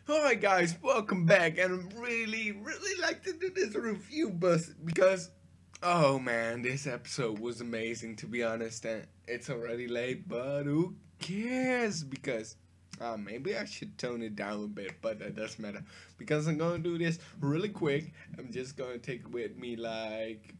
Alright guys, welcome back, and I really like to do this review because oh man, this episode was amazing, to be honest, and it's already late, but who cares? Because maybe I should tone it down a bit, but that doesn't matter because I'm gonna do this really quick. I'm just gonna take with me like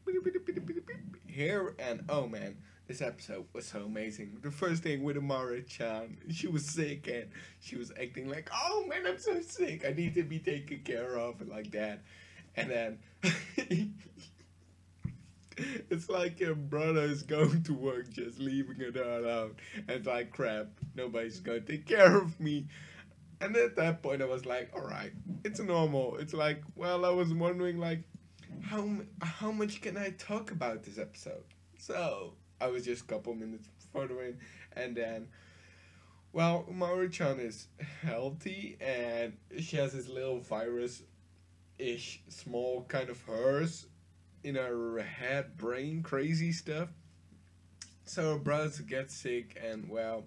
here, and oh man, this episode was so amazing. The first thing with Umaru-chan, she was sick and she was acting like, oh man, I'm so sick, I need to be taken care of, and like that. And then it's like your brother is going to work, just leaving her there alone. And it's like, crap, nobody's going to take care of me. And at that point, I was like, alright, it's normal. It's like, well, I was wondering, like, how much can I talk about this episode? So, I was just a couple minutes further in, and then, well, Umaru-chan is healthy, and she has this little virus-ish, small kind of hers in her head, brain, crazy stuff. So her brother gets sick, and well,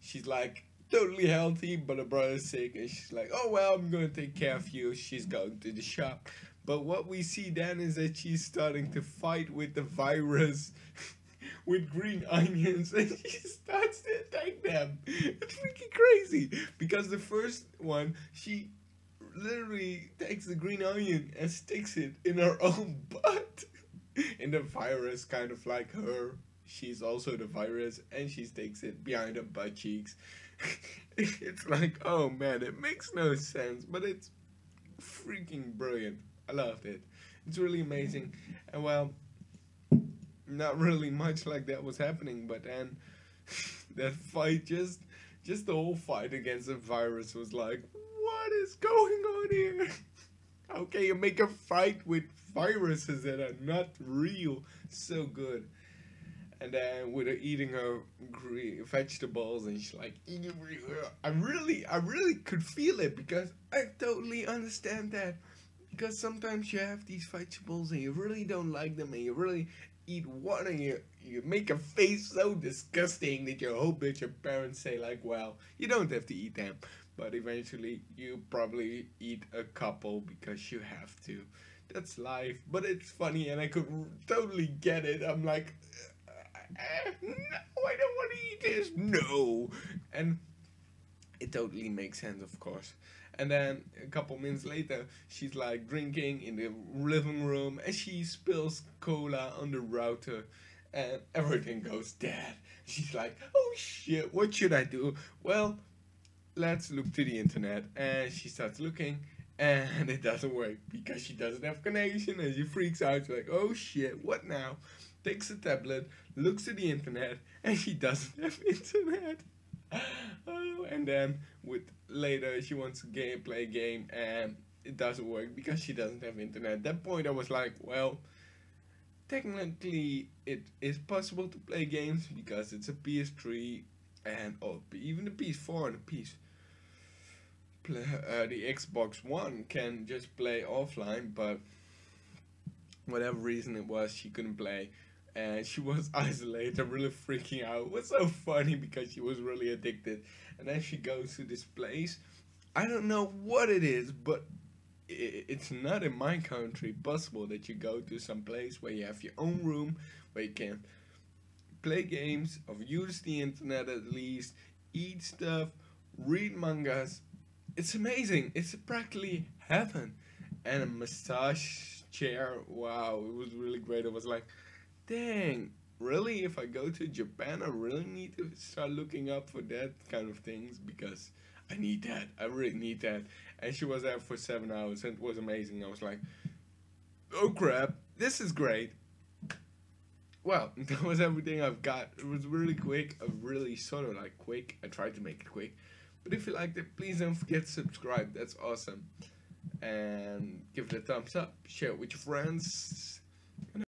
she's like totally healthy, but her brother's sick, and she's like, oh well, I'm gonna take care of you. She's going to the shop. But what we see then is that she's starting to fight with the virus with green onions, and she starts to attack them. It's freaking crazy because the first one, she literally takes the green onion and sticks it in her own butt. And the virus, kind of like her, she's also the virus, and she sticks it behind her butt cheeks. It's like, oh man, it makes no sense, but it's freaking brilliant. I loved it. It's really amazing. And well, not really much like that was happening, but then that fight, just the whole fight against the virus was like, what is going on here? How can you make a fight with viruses that are not real so good? And then with her eating her green vegetables, and she's like, I really could feel it, because I totally understand that. Because sometimes you have these vegetables and you really don't like them, and you really eat one and you make a face so disgusting that you hope that your parents say like, well, you don't have to eat them. But eventually you probably eat a couple because you have to. That's life. But it's funny, and I could totally get it. I'm like, no, I don't want to eat this. No. And it totally makes sense, of course. And then a couple minutes later, she's like drinking in the living room, and she spills cola on the router, and everything goes dead. She's like, oh shit, what should I do? Well, let's look to the internet. And she starts looking, and it doesn't work because she doesn't have connection, and she freaks out. She's like, oh shit, what now? Takes a tablet, looks to the internet, and she doesn't have internet. Oh, and then later she wants to play a game, and it doesn't work because she doesn't have internet. At that point I was like, well, technically it is possible to play games because it's a PS3 and even the PS4 and the Xbox One can just play offline, but whatever reason it was, she couldn't play. And she was isolated, really freaking out. It was so funny because she was really addicted. And then she goes to this place. I don't know what it is, but it's not in my country possible that you go to some place where you have your own room, where you can play games, or use the internet at least, eat stuff, read mangas. It's amazing. It's practically heaven. And a massage chair. Wow, it was really great. I was like, dang, really? If I go to Japan, I really need to start looking up for that kind of things, because I need that. I really need that. And she was there for 7 hours, and it was amazing. I was like, oh crap, this is great. Well, that was everything I've got. It was really quick, really sort of like quick. I tried to make it quick. But if you liked it, please don't forget to subscribe. That's awesome. And give it a thumbs up. Share it with your friends.